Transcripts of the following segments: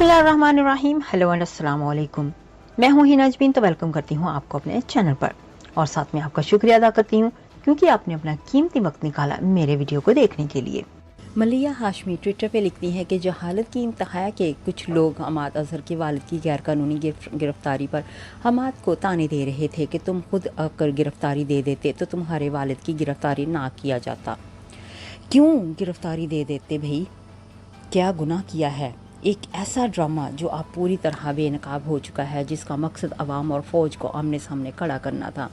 बिस्मिल्लाहिर्रहमानिर्रहीम। Hello and अस्सलाम वालेकुम। मैं हूँ हिना अजमीन, तो वेलकम करती हूँ आपको अपने चैनल पर और साथ में आपका शुक्रिया अदा करती हूँ क्योंकि आपने अपना कीमती वक्त निकाला मेरे वीडियो को देखने के लिए। मलिया हाशमी ट्विटर पे लिखती हैं कि जहालत की इंतहा के कुछ लोग हमाद अजहर के वालिद की गैरकानूनी गिरफ्तारी पर हमाद को ताने दे रहे थे कि तुम खुद आकर गिरफ्तारी दे देते तो तुम्हारे वालिद की गिरफ्तारी ना किया जाता। क्यों गिरफ्तारी दे देते भाई? क्या गुनाह किया है? एक ऐसा ड्रामा जो आप पूरी तरह बेनकाब हो चुका है, जिसका मकसद अवाम और फ़ौज को आमने सामने खड़ा करना था।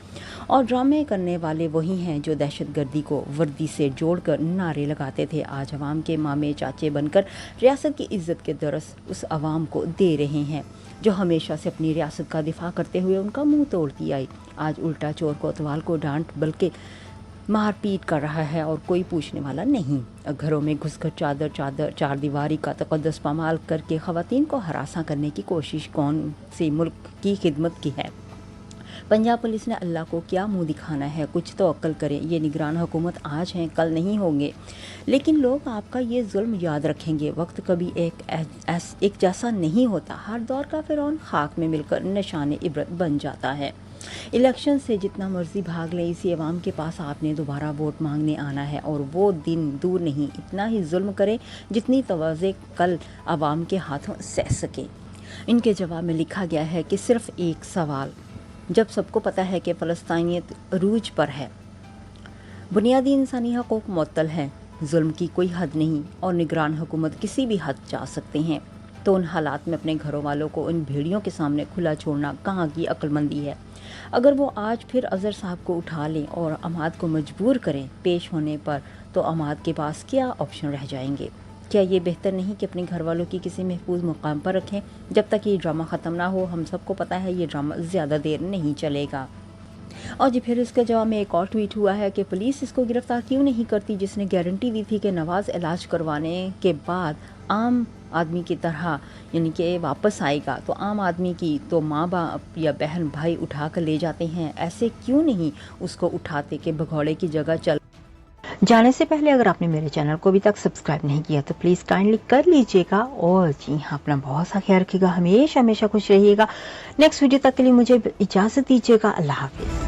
और ड्रामे करने वाले वही हैं जो दहशतगर्दी को वर्दी से जोड़कर नारे लगाते थे। आज अवाम के मामे चाचे बनकर रियासत की इज़्ज़त के दरस उस अवाम को दे रहे हैं जो हमेशा से अपनी रियासत का दिफा करते हुए उनका मुँह तोड़ती आई। आज उल्टा चोर कोतवाल को डांट बल्कि मार पीट कर रहा है और कोई पूछने वाला नहीं। घरों में घुसकर चार दीवारी का तकद्दुस पामाल करके ख़वातीन को हरासा करने की कोशिश कौन सी मुल्क की खिदमत की है? पंजाब पुलिस ने अल्लाह को क्या मुंह दिखाना है? कुछ तो अक्ल करें। ये निगरान हुकूमत आज हैं, कल नहीं होंगे, लेकिन लोग आपका ये जुल्म याद रखेंगे। वक्त कभी एक जैसा नहीं होता। हर दौर का फ़िरौन खाक में मिलकर निशान इबरत बन जाता है। इलेक्शन से जितना मर्जी भाग लें, इसी अवाम के पास आपने दोबारा वोट मांगने आना है और वो दिन दूर नहीं, इतना ही जुल्म करें जितनी तवाज़े कल अवाम के हाथों सह सके। इनके जवाब में लिखा गया है कि सिर्फ एक सवाल, जब सबको पता है कि फ़लस्तीनियत अरूज पर है, बुनियादी इंसानी हकूक़ मुअत्तल हैं, जुल्म की कोई हद नहीं और निगरान हुकूमत किसी भी हद जा सकते हैं, तो उन हालात में अपने घरों वालों को इन भेड़ियों के सामने खुला छोड़ना कहाँ की अक्लमंदी है? अगर वो आज फिर अजहर साहब को उठा लें और अमाद को मजबूर करें पेश होने पर, तो अमाद के पास क्या ऑप्शन रह जाएंगे? क्या ये बेहतर नहीं कि अपने घर वालों की किसी महफूज मुकाम पर रखें जब तक ये ड्रामा ख़त्म ना हो? हम सबको पता है ये ड्रामा ज़्यादा देर नहीं चलेगा। और जी फिर इसके जवाब में एक और ट्वीट हुआ है कि पुलिस इसको गिरफ्तार क्यों नहीं करती जिसने गारंटी दी थी कि नवाज़ इलाज करवाने के बाद आम आदमी की तरह यानी कि वापस आएगा। तो आम आदमी की तो माँ बाप या बहन भाई उठा कर ले जाते हैं, ऐसे क्यों नहीं उसको उठाते कि भगौड़े की जगह चल। जाने से पहले अगर आपने मेरे चैनल को अभी तक सब्सक्राइब नहीं किया तो प्लीज़ काइंडली कर लीजिएगा और जी हाँ, अपना बहुत सा ख्याल रखिएगा, हमेशा खुश रहिएगा। नेक्स्ट वीडियो तक के लिए मुझे इजाज़त दीजिएगा। अल्लाह हाफिज़।